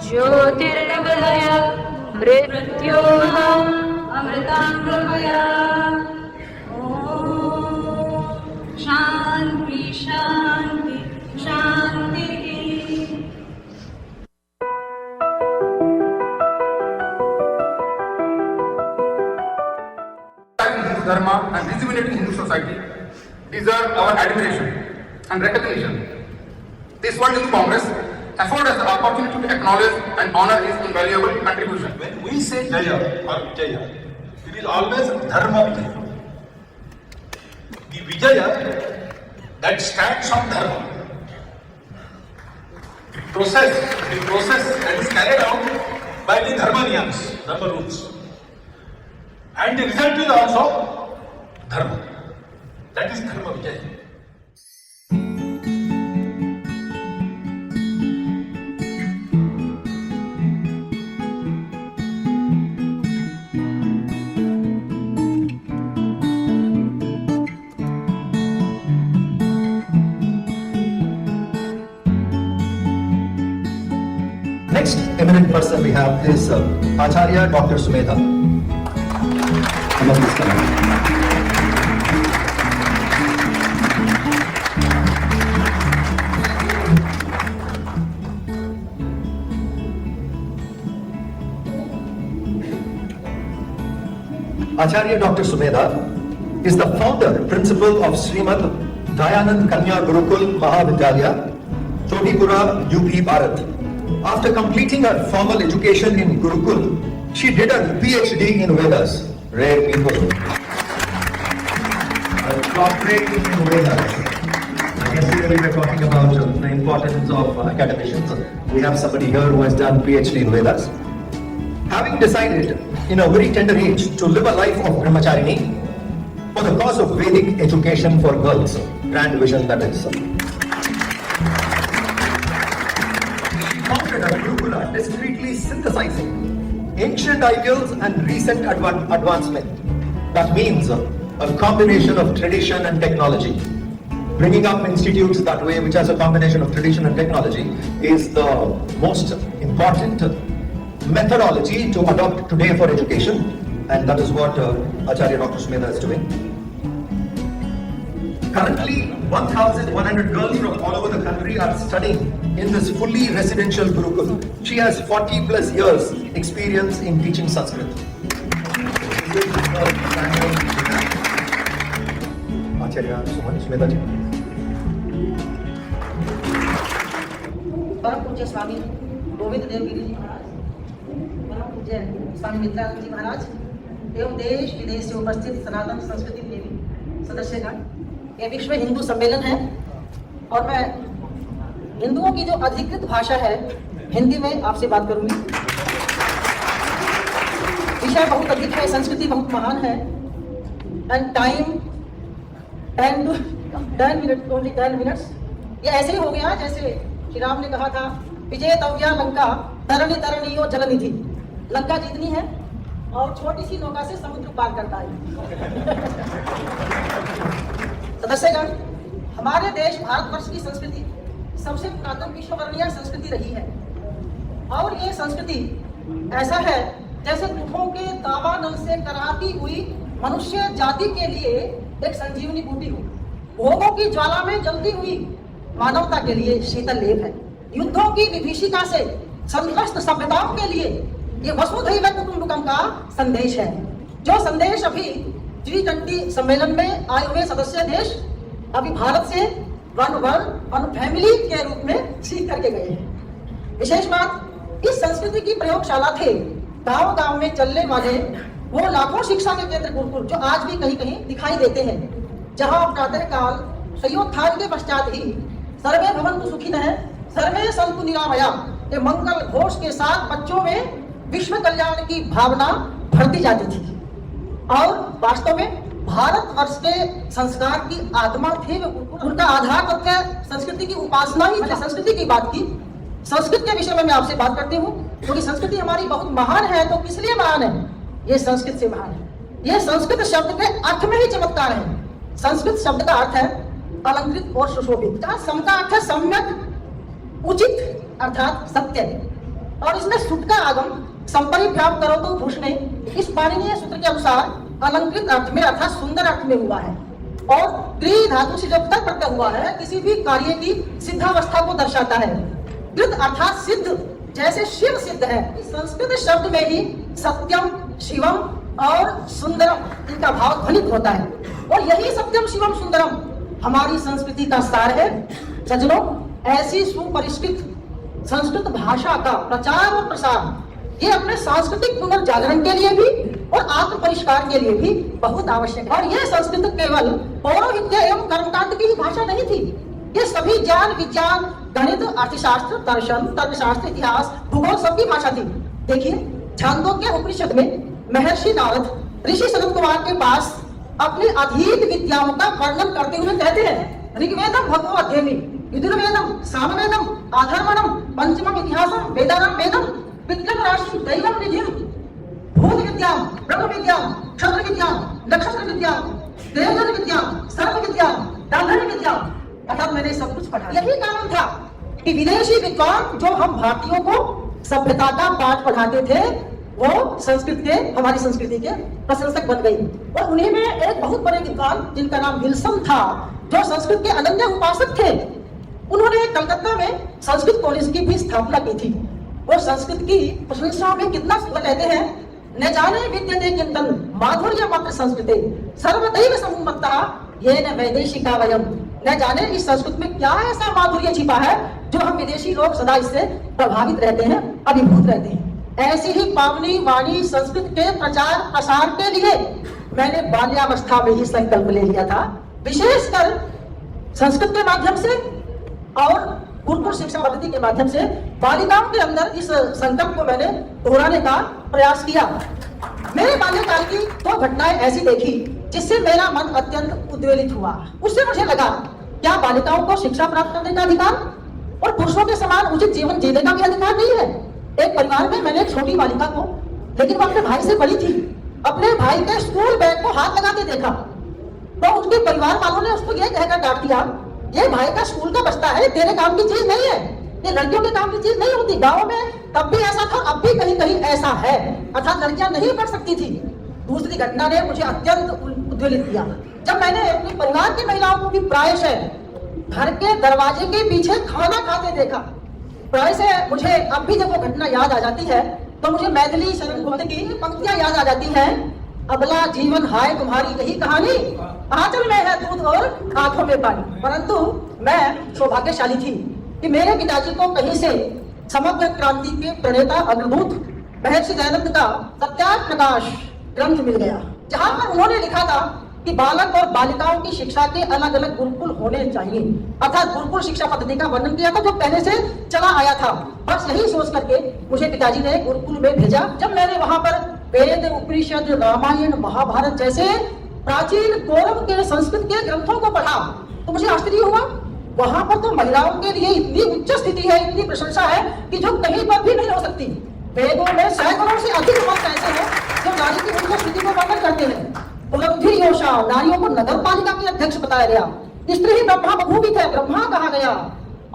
ज्योतिर्गमय मृत्योर्हम् अमृतामृतमया। Shanti Shanti Shanti. Hindu Dharma and rejuvenating Hindu society deserve our admiration and recognition. This World Hindu Congress affords us the opportunity to acknowledge and honor his invaluable contribution. When we say Jaya or Vijaya, it is always Dharma Vijaya. The Vijaya that stands on Dharma. The process that is carried out by the Dharma niyams, Dharma rules. And the result is also Dharma. That is Dharma Vijaya. Next eminent person we have is Acharya Dr. Sumedha. Acharya Dr. Sumedha is the founder, principal of Srimad Dayanand Kanya Gurukul Mahavidyalaya, Chodipura, UP, Bharat. After completing her formal education in Gurukul, she did her PhD in Vedas. Rare people. A doctorate in Vedas. Yesterday we were talking about the importance of academicians. We have somebody here who has done PhD in Vedas. Having decided in a very tender age to live a life of brahmacharini for the cause of Vedic education for girls, grand vision that is. She founded a Gurukula discreetly synthesizing ancient ideals and recent advancement. That means a combination of tradition and technology. Bringing up institutes that way, which has a combination of tradition and technology, is the most important methodology to adopt today for education, and that is what Acharya Dr. Sumedha is doing. Currently, 1,100 girls from all over the country are studying in this fully residential Gurukul. She has 40 plus years experience in teaching Sanskrit. Acharya Sumedha ji. परम पूज्य स्वामी गोविंद देव गिरी जी महाराज, परम पूज्य स्वामी मित्रानंद जी महाराज एवं देश विदेश से उपस्थित सनातन संस्कृति प्रेमी सदस्यगण, ये विश्व हिंदू सम्मेलन है और मैं हिंदुओं की जो अधिकृत भाषा है हिंदी में आपसे बात करूंगी। विषय बहुत अधिक है, संस्कृति बहुत महान है एंड टाइम 10 मिनट्स ये ऐसे ही हो गया जैसे श्री राम ने कहा था विजयतव्या लंका तरणी तरणीयो जलनिधि। लंका जीतनी है और छोटी सी नौका से समुद्र पार करता है। सदस्यगण, हमारे देश भारतवर्ष की संस्कृति सबसे पुरातन विश्ववर्णीय संस्कृति रही है और ये संस्कृति ऐसा है जैसे दुखों के दावानल से कराती हुई मनुष्य जाति के लिए एक संजीवनी बूटी हो, भोगों की ज्वाला में जलती हुई मानवता के लिए शीतल लेप है, युद्धों की विभीषिका से संतुष्ट सभ्यताओं के लिए ये वसुधैव कुटुंबकम का संदेश है, जो संदेश अभी G20 सम्मेलन में आए हुए सदस्य देश अभी भारत से वन वर्ल्ड वन फैमिली के रूप में सीख करके गए हैं। विशेष बात, इस संस्कृति की प्रयोगशाला थे गांव गांव में चलने वाले वो लाखों शिक्षा के केंद्र गुरुकुल जो आज भी कहीं कहीं दिखाई देते हैं, जहां प्रातःकाल सयोत्थान के पश्चात ही सर्वे भवन्तु सुखिनः सर्वे सन्तु निरामया ये मंगल घोष के साथ बच्चों में विश्व कल्याण की भावना भरती जाती थी और वास्तव में भारतवर्ष के संस्कार की आत्मा थे वो। उनका आधार तत्व संस्कृति की उपासना ही है। संस्कृति की बात की, संस्कृत के विषय में मैं आपसे बात करती हूँ क्योंकि संस्कृति हमारी बहुत महान है। तो किस लिए महान है? ये संस्कृत से महान है। ये संस्कृत शब्द के अर्थ में ही चमत्कार है। संस्कृत शब्द का अर्थ है अलंकृत और सुशोभित। सम का अर्थ है सम्यक, उचित अर्थात सत्य। और इसमें सुट का आगम संपरिभ्याम करो तो भूषणे इस पाणिनीय सूत्र के अनुसार अलंकृत अर्थ में अर्थात सुंदर अर्थ में हुआ है और क्री धातु से जब तक प्रत्यय हुआ है किसी भी कार्य की सिद्धावस्था को दर्शाता है। कृत अर्थात सिद्ध, जैसे शिव सिद्ध है। संस्कृत शब्द में ही सत्यम, शिवम और सुंदरम इनका भाव ध्वनित होता है और यही सत्यम, शिवम, सुंदरम हमारी संस्कृति का सार है। सज्जनों, ऐसी सुपरिष्कृत संस्कृत भाषा का प्रचार और प्रसार ये अपने सांस्कृतिक पुनर्जागरण के लिए भी और आत्म परिष्कार के लिए भी बहुत आवश्यक है। और यह संस्कृत केवल पौरोहित्य एवं कर्मकांड की ही भाषा नहीं थी, ये सभी ज्ञान, विज्ञान, गणित, अर्थशास्त्र, दर्शन, तर्कशास्त्र, इतिहास, भूगोल सबकी भाषा थी। देखिए, छांदोग्य उपनिषद में महर्षि नारद ऋषि सनत कुमार के पास अपनी अधीत विद्याओं का वर्णन करते हुए कहते हैं, ऋग्वेदम भगवो अध्ययनी, यजुर्वेदम सामवेदम, अधर्वणम, पंचमम इतिहासम, वेदानाम वेदम, विक्रम राशि, दैवम निधिम, भूत विद्याम, ब्रह्म विद्याम, क्षत्र विद्याम, नक्षत्र विद्याम, देवजन विद्याम, सर्व विद्याम, दांधन विद्याम। अर्थात मैंने सब कुछ पढ़ा। यही कारण था कि विदेशी विद्वान जो हम भारतीयों को सभ्यता का पाठ पढ़ाते थे वो संस्कृत के, हमारी संस्कृति के प्रशंसक बन गई। और उन्हीं में एक बहुत बड़े विद्वान जिनका नाम विल्सन था, जो संस्कृत के अनन्य उपासक थे, उन्होंने कलकत्ता में संस्कृत कॉलेज की भी स्थापना की थी। वो संस्कृत की प्रशंसा में कितना कहते हैं, न जाने विद्यते किंतन माधुर्य मात्र संस्कृते सर्वदैव समुन्मत्तः येन वैदेशिका वयम्। न जाने इस संस्कृत में क्या ऐसा माधुर्य छिपा है जो हम विदेशी लोग सदा इससे प्रभावित रहते हैं, अभिभूत रहते हैं। ऐसी ही पावनी वाणी संस्कृत के प्रचार प्रसार के लिए मैंने बाल्यावस्था में ही संकल्प ले लिया था। विशेषकर संस्कृत के माध्यम से और गुरुकुल शिक्षा पद्धति के माध्यम से बालिकाओं के अंदर इस संकल्प को मैंने दोहराने का प्रयास किया। मेरे बाल्यकाल की दो घटनाएं ऐसी देखी जिससे मेरा मन अत्यंत उद्वेलित हुआ। उससे मुझे लगा, क्या बालिकाओं को शिक्षा प्राप्त करने का अधिकार और पुरुषों के समान उचित जीवन जीने का भी अधिकार नहीं है? एक परिवार में मैंने एक छोटी बालिका को, लेकिन वो अपने भाई से बड़ी थी, अपने भाई के स्कूल बैग को हाथ लगाते देखा तो उसके परिवार वालों ने उसको यह कहकर डांट दिया, ये भाई का स्कूल का बस्ता है, तेरे काम की चीज नहीं है, ये लड़कियों के काम की चीज नहीं होती। गाँव में तब भी ऐसा था, अब भी कहीं कहीं ऐसा है, अर्थात लड़कियां नहीं पढ़ सकती थी। दूसरी घटना ने मुझे अत्यंत उद्वेलित किया जब मैंने अपने परिवार की महिलाओं को भी प्रायशः घर के दरवाजे के पीछे खाना खाते देखा। प्रायशः मुझे अब भी जब वो घटना याद आ जाती है तो मुझे मैथिली शरण गुप्त की पंक्तियां याद आ जाती हैं, अबला जीवन हाय तुम्हारी यही कहानी, आंचल में है दूध और आंखों में पानी। परंतु मैं सौभाग्यशाली थी कि मेरे पिताजी को कहीं से समग्र क्रांति के प्रणेता अग्रदूत महर्षि दयानंद का सत्यार्थ प्रकाश ग्रंथ मिल गया, जहां पर उन्होंने लिखा था कि बालक और बालिकाओं की शिक्षा के अलग अलग गुरुकुल होने चाहिए। अर्थात गुरुकुल शिक्षा पद्धति का वर्णन किया था जो पहले से चला आया था। बस यही सोच करके मुझे पिताजी ने गुरुकुल में भेजा। जब मैंने वहां पर वेद, उपनिषद, रामायण, महाभारत जैसे प्राचीन गौरव के संस्कृत के ग्रंथों को पढ़ा तो मुझे आश्चर्य हुआ। वहां पर तो महिलाओं के लिए इतनी उच्च स्थिति है, इतनी प्रशंसा है कि जो कहीं पर भी नहीं हो सकती। वेदों में सैकड़ों से अधिक मंत्र ऐसे हैं जो नारी की उच्च स्थिति को वर्णन करते हैं। उपलब्धि योषा, नारियों को नगर पालिका के अध्यक्ष बताया गया। स्त्री ही ब्रह्मा बभूवित है, ब्रह्मा कहा गया।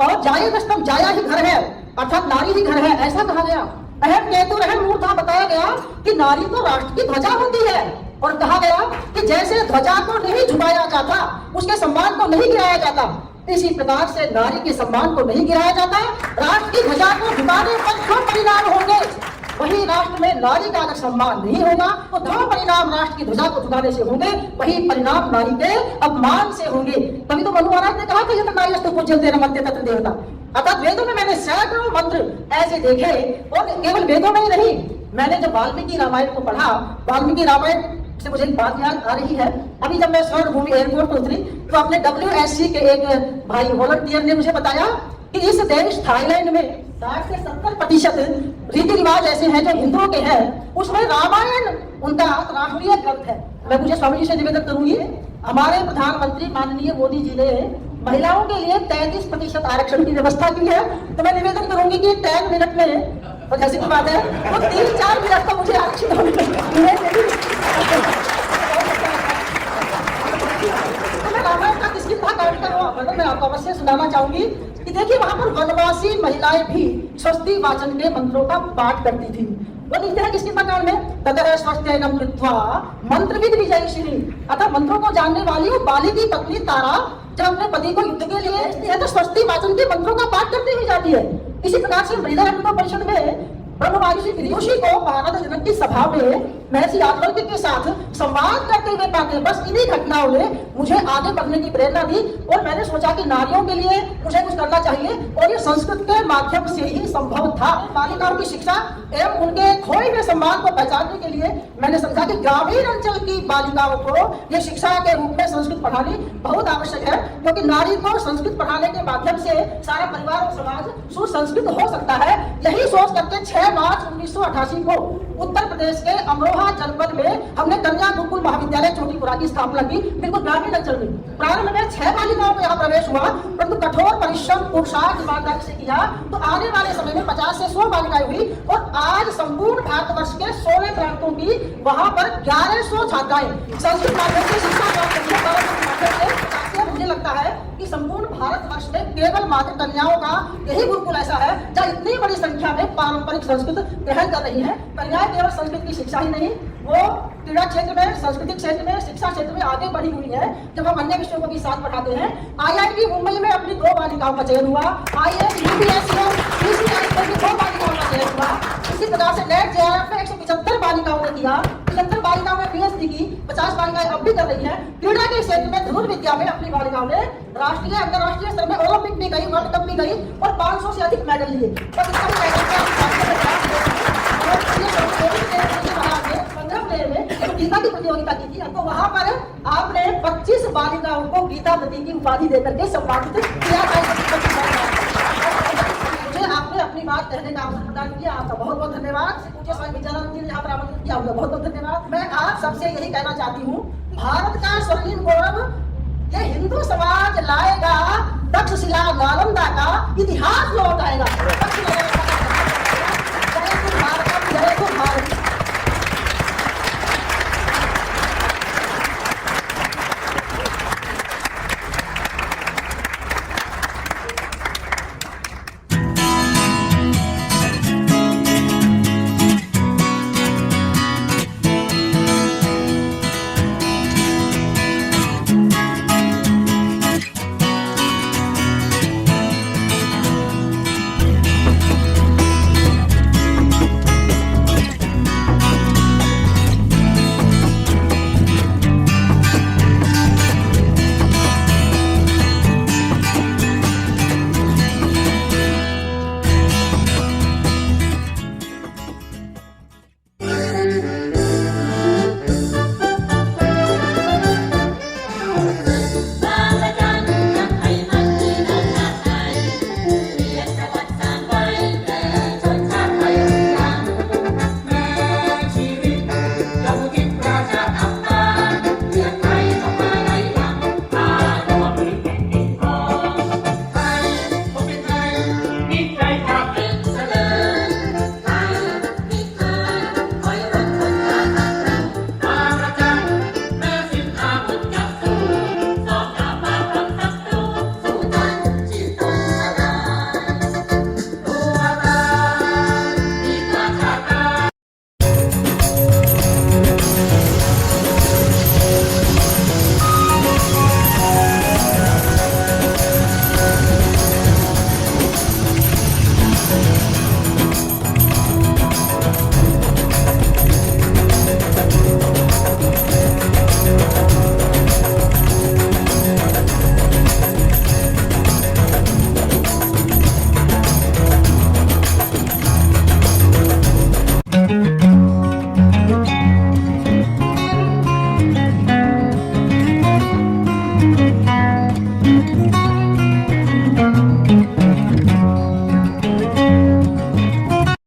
और जाये दस्तम, जाया ही घर है, अर्थात नारी ही घर है, ऐसा कहा गया। अहम केतु रहम मूर्धा बताया गया कि नारी तो राष्ट्र की ध्वजा होती है। और कहा गया कि जैसे ध्वजा को नहीं झुकाया जाता, उसके सम्मान को नहीं गिराया जाता, इसी प्रकार से नारी के सम्मान को नहीं गिराया जाता। राष्ट्र की ध्वजा को झुकाने पर जो परिणाम होंगे, वही राष्ट्र में नारी का अगर सम्मान नहीं होगा तो जो परिणाम राष्ट्र की ध्वजा को झुकाने से होंगे, वही परिणाम नारी के अपमान से होंगे। तभी तो मनु महाराज ने कहा कि यत्र नार्यस्तु पूज्यन्ते नमन्ते तत्र देवता। अर्थात वेदों में मैंने सैकड़ों मंत्र ऐसे देखे, और केवल वेदों में ही नहीं, मैंने जब वाल्मीकि रामायण को पढ़ा, वाल्मीकि रामायण से मुझे एक बात याद आ रही है। अभी जब मैं स्वर्ण भूमि एयरपोर्ट पर उतरी तो अपने WSC के एक भाई वॉलंटियर ने मुझे बताया कि इस देश थाईलैंड में 60 से 70% रीति रिवाज ऐसे हैं जो हिंदुओं के हैं, उसमें रामायण उनका राष्ट्रीय ग्रंथ है। मैं मुझे स्वामी जी से निवेदन करूंगी, हमारे प्रधानमंत्री माननीय मोदी जी ने महिलाओं के लिए 33% आरक्षण की व्यवस्था की है। तो मैं निवेदन करूंगी कि 10 मिनट में, और जैसी की बात है वो 3-4 मिनट तो मुझे आरक्षित रामायण का किस कितना काट कर मैं आपको अवश्य सुनाना चाहूंगी। कि देखिए वहां पर वनवासी महिलाएं भी स्वस्ति वाचन के मंत्रों का पाठ करती थी। वो लिखते हैं किसके प्रकार में, तदर स्वस्त्यैनम कृत्वा मंत्रविद विजयिनी, अतः मंत्रों को जानने वाली वो बाली की पत्नी तारा जब अपने पति को युद्ध के लिए है तो स्वस्ति वाचन के मंत्रों का पाठ करती हुई जाती है। इसी प्रकार से बृहदारण्यकोपनिषद में ब्रह्मवायुषी ऋषि को महाराज जनक की सभा में महर्षि याज्ञवल्क्य के साथ संवाद करते हुए पाते। बस इन्हीं घटनाओं ने मुझे आगे बढ़ने की प्रेरणा दी और मैंने सोचा कि नारियों के लिए मुझे कुछ करना चाहिए और ये संस्कृत के माध्यम से ही संभव था। बालिकाओं की शिक्षा एवं उनके खोए हुए सम्मान को पहचानने के लिए मैंने समझा कि ग्रामीण अंचल की बालिकाओं को ये शिक्षा के रूप में संस्कृत पढ़ानी बहुत आवश्यक है, क्योंकि नारी को संस्कृत पढ़ाने के माध्यम से सारा परिवार और समाज सुसंस्कृत हो सकता है। यही सोच करके 6 मार्च 1988 को उत्तर प्रदेश के अमरोहा जनपद में हमने कन्या गुरुकुल महाविद्यालय चोटीपुरा की स्थापना की, बिल्कुल ग्रामीण अंचल में। प्रारंभ में 6 बालिकाओं को यहाँ प्रवेश हुआ, परंतु कठोर परिश्रम पुरुषार्थ ईमानदारी से किया तो आने वाले समय में 50 से 100 बालिकाएं हुई और आज संपूर्ण भारतवर्ष के 16 प्रांतों की वहां पर 1100 छात्राएं संस्कृत माध्यम से शिक्षा प्राप्त करती है। मुझे लगता है कि संपूर्ण भारतवर्ष में केवल मात्र कन्याओं का यही गुरुकुल ऐसा है जहाँ इतनी बड़ी संख्या में पारंपरिक संस्कृत ग्रहण कर रही है। कन्याएं केवल संस्कृत की शिक्षा ही नहीं, वो क्रीड़ा क्षेत्र में, सांस्कृतिक क्षेत्र में, शिक्षा क्षेत्र में आगे बढ़ी हुई है। जब हम अन्य विषयों को भी साथ पढ़ाते हैं, IIT मुंबई में अपनी 2 बालिकाओं का चयन हुआ, IIM UPSC में 2 बालिकाओं का चयन हुआ। इसी प्रकार से नेट JRF में 175 बालिकाओं ने किया, 75 बालिकाओं ने PhD की, 50 बालिकाएं अब भी कर रही है। क्रीड़ा के क्षेत्र में धनुर्विद्या में अपनी बालिकाओं ने राष्ट्रीय अंतर्राष्ट्रीय स्तर में ओलंपिक भी गई, वर्ल्ड कप भी गई और 500 से अधिक मेडल लिए। बस इसका भी गीता की प्रतियोगिता की थी, तो वहां पर आपने 25 बालिकाओं को गीता प्रति की उपाधि देकर के सम्मानित किया। मुझे आपने अपनी बात कहने का अवसर प्रदान किया, आपका बहुत बहुत धन्यवाद। पूज्य स्वामी विद्यानंद जी ने यहाँ पर आमंत्रित किया, उनका बहुत बहुत धन्यवाद। मैं आप सबसे यही कहना चाहती हूँ, भारत का स्वर्णिम गौरव ये हिंदू समाज लाएगा, तक्षशिला नालंदा का इतिहास लौट आएगा।